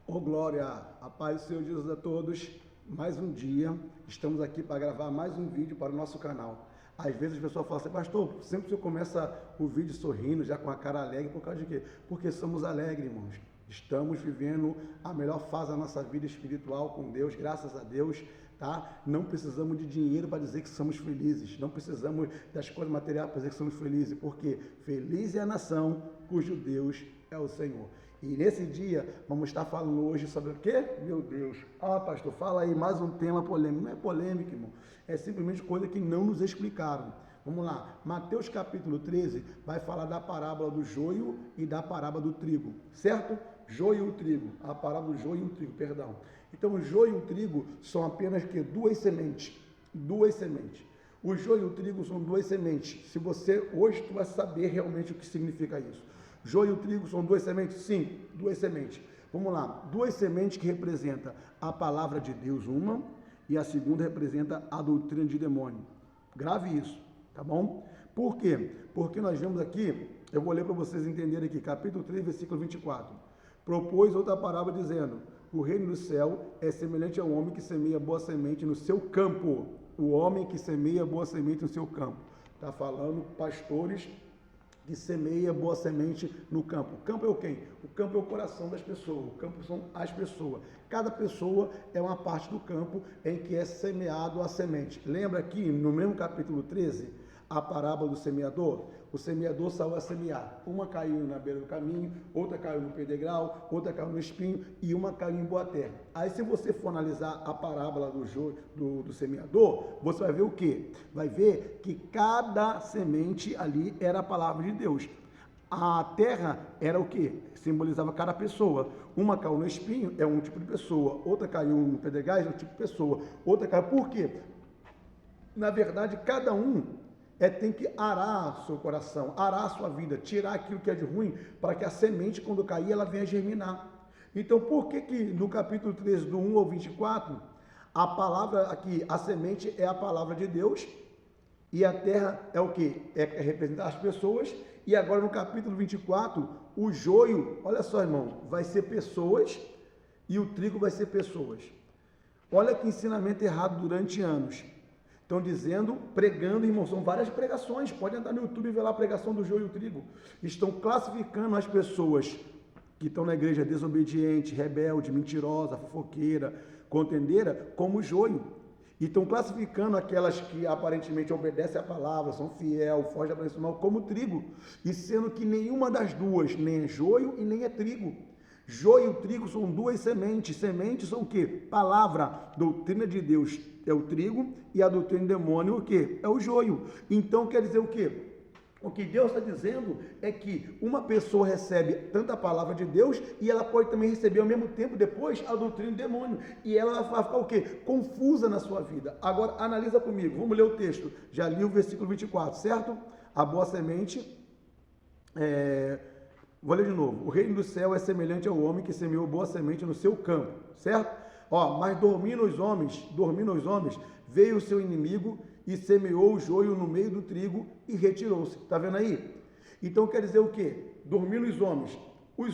Ô glória, a paz do Senhor Jesus a todos. Mais um dia, estamos aqui para gravar mais um vídeo para o nosso canal. Às vezes as pessoas falam assim, pastor, sempre você começa o vídeo sorrindo, já com a cara alegre, por causa de quê? Porque somos alegres, irmãos. Estamos vivendo a melhor fase da nossa vida espiritual com Deus, graças a Deus, tá? Não precisamos de dinheiro para dizer que somos felizes, não precisamos das coisas materiais para dizer que somos felizes, porque feliz é a nação cujo Deus é o Senhor. E nesse dia, vamos estar falando hoje sobre o quê? Meu Deus. Pastor, fala aí mais um tema polêmico. Não é polêmico, irmão. É simplesmente coisa que não nos explicaram. Vamos lá. Mateus capítulo 13 vai falar da parábola do joio e da parábola do trigo. Certo? Joio e o trigo. A parábola do joio e o trigo, perdão. Então, o joio e o trigo são apenas que duas sementes. Duas sementes. O joio e o trigo são duas sementes. Se você, hoje, tu vai saber realmente o que significa isso. Joio e o trigo são duas sementes? Sim, duas sementes. Vamos lá, duas sementes que representam a palavra de Deus, uma, e a segunda representa a doutrina de demônio. Grave isso, tá bom? Por quê? Porque nós vemos aqui, eu vou ler para vocês entenderem aqui, capítulo 3, versículo 24. Propôs outra parábola dizendo, o reino do céu é semelhante ao homem que semeia boa semente no seu campo. O homem que semeia boa semente no seu campo. Está falando pastores que semeia boa semente no campo. O campo é o quem? O campo é o coração das pessoas, o campo são as pessoas. Cada pessoa é uma parte do campo em que é semeado a semente. Lembra aqui, no mesmo capítulo 13, a parábola do semeador? O semeador saiu a semear. Uma caiu na beira do caminho, outra caiu no pedregal, outra caiu no espinho e uma caiu em boa terra. Aí se você for analisar a parábola do semeador, você vai ver o quê? Vai ver que cada semente ali era a palavra de Deus. A terra era o quê? Simbolizava cada pessoa. Uma caiu no espinho, é um tipo de pessoa. Outra caiu no pedregais, é um tipo de pessoa. Outra caiu... Por quê? Na verdade, cada um tem que arar seu coração, arar a sua vida, tirar aquilo que é de ruim, para que a semente, quando cair, ela venha germinar. Então, por que no capítulo 13, do 1 ao 24, a palavra aqui, a semente é a palavra de Deus, e a terra é o quê? É representar as pessoas, e agora no capítulo 24, o joio, olha só, irmão, vai ser pessoas, e o trigo vai ser pessoas. Olha que ensinamento errado durante anos. Estão dizendo, pregando, irmão, são várias pregações, pode entrar no YouTube e ver lá a pregação do joio e o trigo. Estão classificando as pessoas que estão na igreja desobediente, rebelde, mentirosa, fofoqueira, contendeira, como joio. E estão classificando aquelas que aparentemente obedecem à palavra, são fiel, fogem da aparência do mal, como trigo. E sendo que nenhuma das duas, nem é joio e nem é trigo. Joio e trigo são duas sementes. Sementes são o quê? Palavra, doutrina de Deus é o trigo e a doutrina do demônio o quê? É o joio. Então quer dizer o quê? O que Deus está dizendo é que uma pessoa recebe tanta palavra de Deus e ela pode também receber ao mesmo tempo depois a doutrina do demônio. E ela vai ficar o quê? Confusa na sua vida. Agora analisa comigo, vamos ler o texto. Já li o versículo 24, certo? A boa semente Vou ler de novo. O reino do céu é semelhante ao homem que semeou boa semente no seu campo, certo? Mas dormindo os homens, veio o seu inimigo e semeou o joio no meio do trigo e retirou-se. Está vendo aí? Então quer dizer o quê? Dormindo os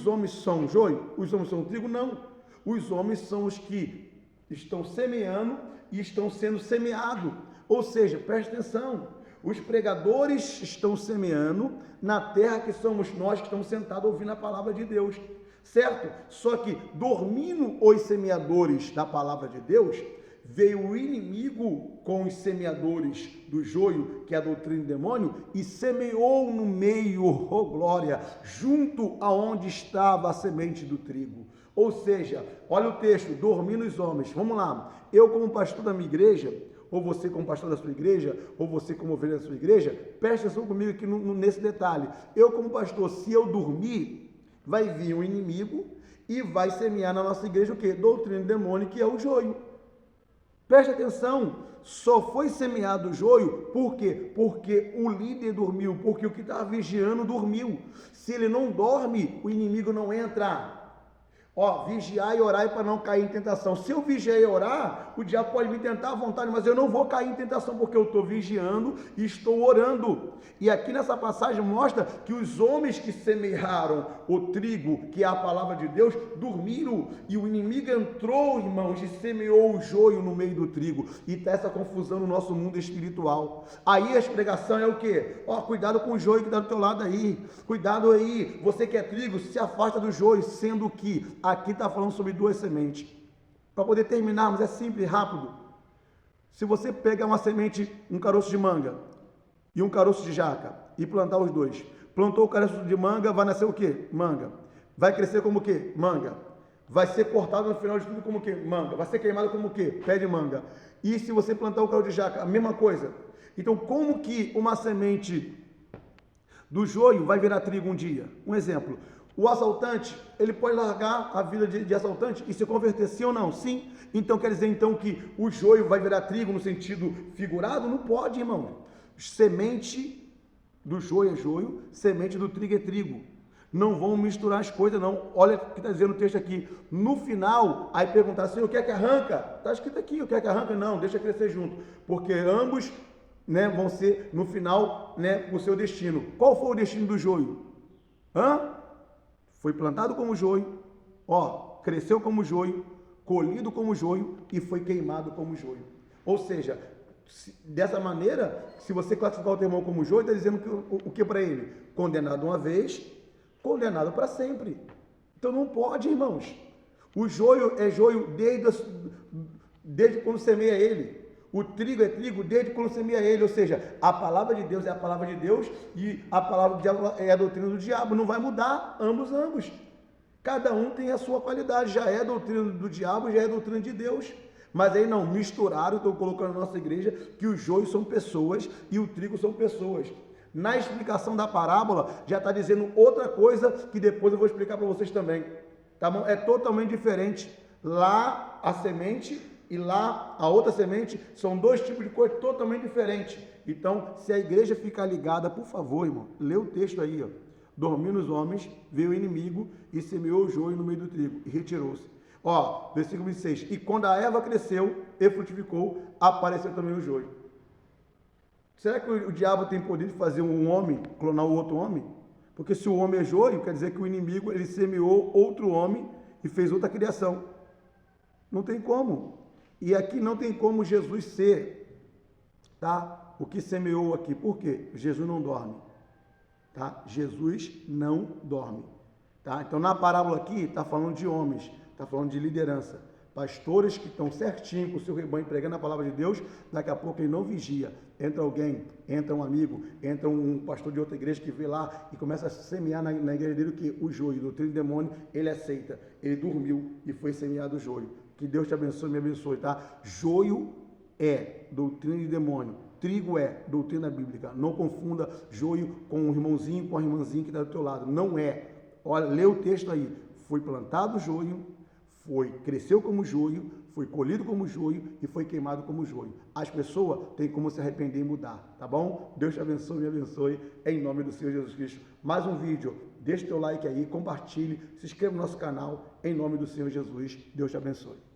homens são joio? Os homens são trigo? Não. Os homens são os que estão semeando e estão sendo semeados. Ou seja, preste atenção. Os pregadores estão semeando na terra que somos nós que estamos sentados ouvindo a palavra de Deus, certo? Só que dormindo os semeadores da palavra de Deus, veio o inimigo com os semeadores do joio, que é a doutrina do demônio, e semeou no meio, oh glória, junto aonde estava a semente do trigo. Ou seja, olha o texto, dormindo os homens. Vamos lá, eu como pastor da minha igreja, ou você como pastor da sua igreja, ou você como ovelha da sua igreja, preste atenção comigo aqui nesse detalhe. Eu como pastor, se eu dormir, vai vir um inimigo e vai semear na nossa igreja o quê? Doutrina do demônio, que é o joio. Preste atenção, só foi semeado o joio, por quê? Porque o líder dormiu, porque o que estava vigiando dormiu. Se ele não dorme, o inimigo não entra. Ó, vigiar e orar para não cair em tentação. Se eu vigiar e orar, o diabo pode me tentar à vontade, mas eu não vou cair em tentação, porque eu estou vigiando e estou orando. E aqui nessa passagem mostra que os homens que semearam o trigo, que é a palavra de Deus, dormiram. E o inimigo entrou, irmãos, e semeou o joio no meio do trigo. E está essa confusão no nosso mundo espiritual. Aí a pregação é o quê? Ó, cuidado com o joio que está do teu lado aí. Cuidado aí. Você que é trigo, se afasta do joio, sendo que aqui está falando sobre duas sementes. Para poder terminarmos, é simples, rápido. Se você pegar uma semente, um caroço de manga e um caroço de jaca e plantar os dois, plantou o caroço de manga, vai nascer o quê? Manga. Vai crescer como o quê? Manga. Vai ser cortado no final de tudo como o quê? Manga. Vai ser queimado como o quê? Pé de manga. E se você plantar o caroço de jaca, a mesma coisa. Então, como que uma semente do joio vai virar trigo um dia? Um exemplo. O assaltante, ele pode largar a vida de assaltante e se converter, sim ou não? Sim. Então quer dizer então que o joio vai virar trigo no sentido figurado? Não pode, irmão. Semente do joio é joio, semente do trigo é trigo. Não vão misturar as coisas, não. Olha o que está dizendo o texto aqui. No final, aí perguntar assim, o que é que arranca? Está escrito aqui, o que é que arranca? Não, deixa crescer junto. Porque ambos, né, vão ser, no final, né, o seu destino. Qual foi o destino do joio? Foi plantado como joio, ó, cresceu como joio, colhido como joio e foi queimado como joio. Ou seja, dessa maneira, se você classificar o teu irmão como joio, está dizendo que, o que para ele? Condenado uma vez, condenado para sempre. Então não pode, irmãos. O joio é joio desde quando semeia ele. O trigo é trigo desde quando semeia ele, ou seja, a palavra de Deus é a palavra de Deus e a palavra do diabo é a doutrina do diabo, não vai mudar, ambos. Cada um tem a sua qualidade, já é a doutrina do diabo, já é a doutrina de Deus. Mas aí não, misturaram, estou colocando na nossa igreja, que os joios são pessoas e o trigo são pessoas. Na explicação da parábola, já está dizendo outra coisa que depois eu vou explicar para vocês também, tá bom? É totalmente diferente. Lá a semente e lá a outra semente são dois tipos de coisa totalmente diferentes. Então, se a igreja ficar ligada, por favor, irmão, lê o texto aí, ó. Dormindo os homens, veio o inimigo e semeou o joio no meio do trigo e retirou-se. Ó, versículo 26. E quando a erva cresceu e frutificou, apareceu também o joio. Será que o diabo tem poder de fazer um homem clonar o outro homem? Porque se o homem é joio, quer dizer que o inimigo ele semeou outro homem e fez outra criação. Não tem como. E aqui não tem como Jesus ser, tá? O que semeou aqui. Por quê? Jesus não dorme, tá? Jesus não dorme, tá? Então na parábola aqui está falando de homens, está falando de liderança. Pastores que estão certinho com o seu rebanho pregando a palavra de Deus, daqui a pouco ele não vigia. Entra alguém, entra um amigo, entra um pastor de outra igreja que vê lá e começa a semear na igreja dele o que? O joio, doutrina do demônio, ele aceita. Ele dormiu e foi semeado o joio. Que Deus te abençoe e me abençoe, tá? Joio é doutrina de demônio, trigo é doutrina bíblica. Não confunda joio com um irmãozinho, com a irmãzinha que está do teu lado. Não é. Olha, lê o texto aí. Foi plantado joio, cresceu como joio, foi colhido como joio e foi queimado como joio. As pessoas têm como se arrepender e mudar, tá bom? Deus te abençoe e me abençoe, em nome do Senhor Jesus Cristo. Mais um vídeo, deixa o teu like aí, compartilhe, se inscreva no nosso canal, em nome do Senhor Jesus. Deus te abençoe.